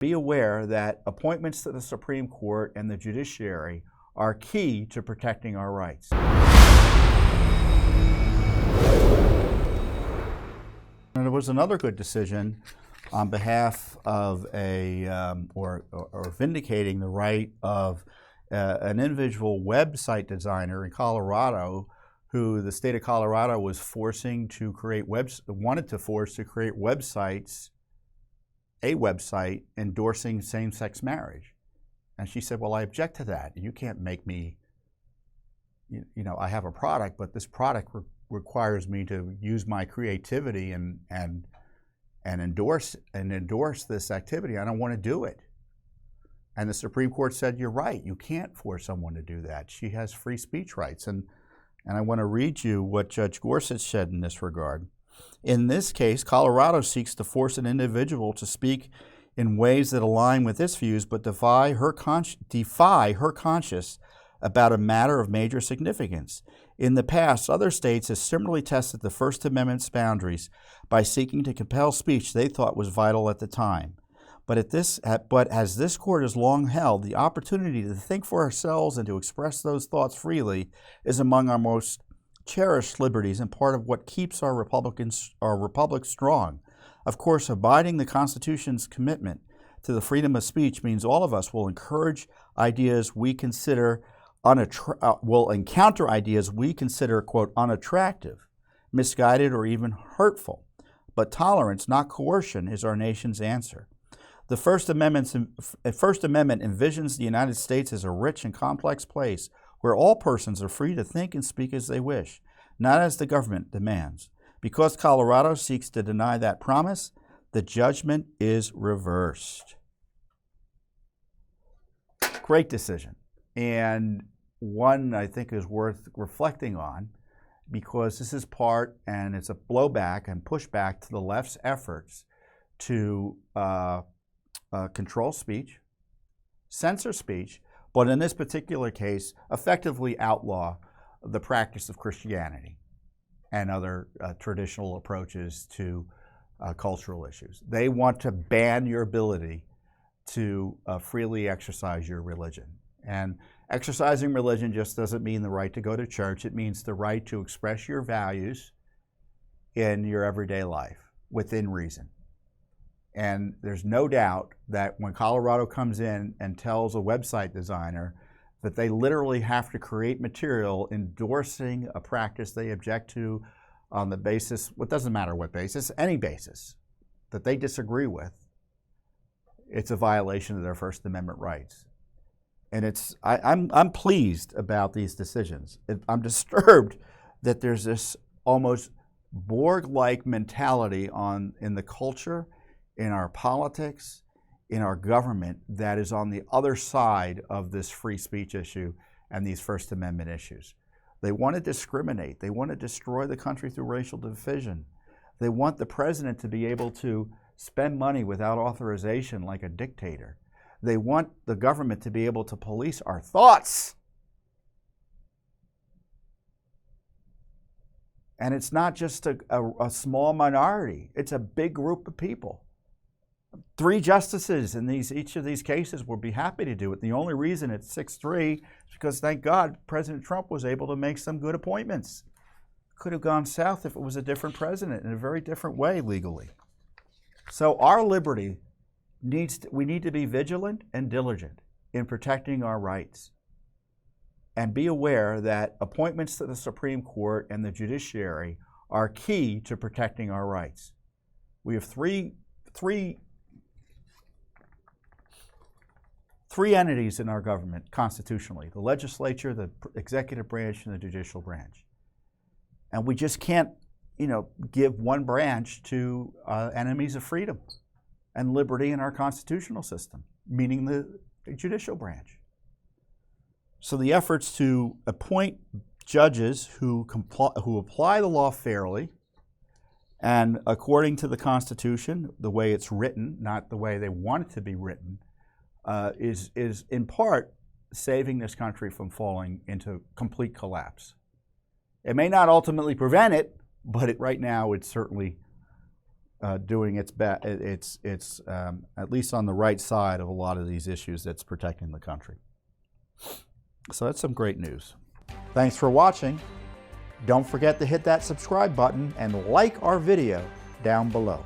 Be aware that appointments to the Supreme Court and the judiciary are key to protecting our rights. And there was another good decision on behalf of or vindicating the right of an individual website designer in Colorado who the state of Colorado was forcing to create wanted to force to create websites, a website endorsing same-sex marriage. And she said, well, I object to that. You can't make me, you know, I have a product, but this product requires me to use my creativity and endorse this activity. I don't want to do it. And the Supreme Court said, you're right, you can't force someone to do that. She has free speech rights. And I want to read you what Judge Gorsuch said in this regard. In this case, Colorado seeks to force an individual to speak in ways that align with its views but defy her conscience about a matter of major significance. In the past, other states have similarly tested the First Amendment's boundaries by seeking to compel speech they thought was vital at the time. But as this court has long held, the opportunity to think for ourselves and to express those thoughts freely is among our most cherished liberties and part of what keeps our republic strong. Of course, abiding the Constitution's commitment to the freedom of speech means all of us will encourage ideas we consider will encounter ideas we consider, quote, unattractive, misguided, or even hurtful. But tolerance, not coercion, is our nation's answer. The First Amendment envisions the United States as a rich and complex place where all persons are free to think and speak as they wish, not as the government demands. Because Colorado seeks to deny that promise, the judgment is reversed. Great decision, and one I think is worth reflecting on, because this is part, and it's a blowback and pushback to the left's efforts to control speech, censor speech, but in this particular case, effectively outlaw the practice of Christianity and other traditional approaches to cultural issues. They want to ban your ability to freely exercise your religion. And exercising religion just doesn't mean the right to go to church. It means the right to express your values in your everyday life within reason. And there's no doubt that when Colorado comes in and tells a website designer that they literally have to create material endorsing a practice they object to on the basis, well, it doesn't matter what basis, any basis that they disagree with, it's a violation of their First Amendment rights. And I'm pleased about these decisions. I'm disturbed that there's this almost Borg-like mentality in the culture, in our politics, in our government that is on the other side of this free speech issue and these First Amendment issues. They want to discriminate. They want to destroy the country through racial division. They want the president to be able to spend money without authorization like a dictator. They want the government to be able to police our thoughts. And it's not just a small minority. It's a big group of people. 3 justices in each of these cases would be happy to do it. The only reason it's 6-3 is because, thank God, President Trump was able to make some good appointments. Could have gone south if it was a different president in a very different way legally. So our liberty we need to be vigilant and diligent in protecting our rights. And be aware that appointments to the Supreme Court and the judiciary are key to protecting our rights. We have three entities in our government constitutionally: the legislature, the executive branch, and the judicial branch. And we just can't, give one branch to enemies of freedom and liberty in our constitutional system, meaning the judicial branch. So the efforts to appoint judges who apply the law fairly and according to the Constitution, the way it's written, not the way they want it to be written, is in part saving this country from falling into complete collapse. It may not ultimately prevent it, but right now it's certainly doing its best. It's at least on the right side of a lot of these issues that's protecting the country. So that's some great news. Thanks for watching. Don't forget to hit that subscribe button and like our video down below.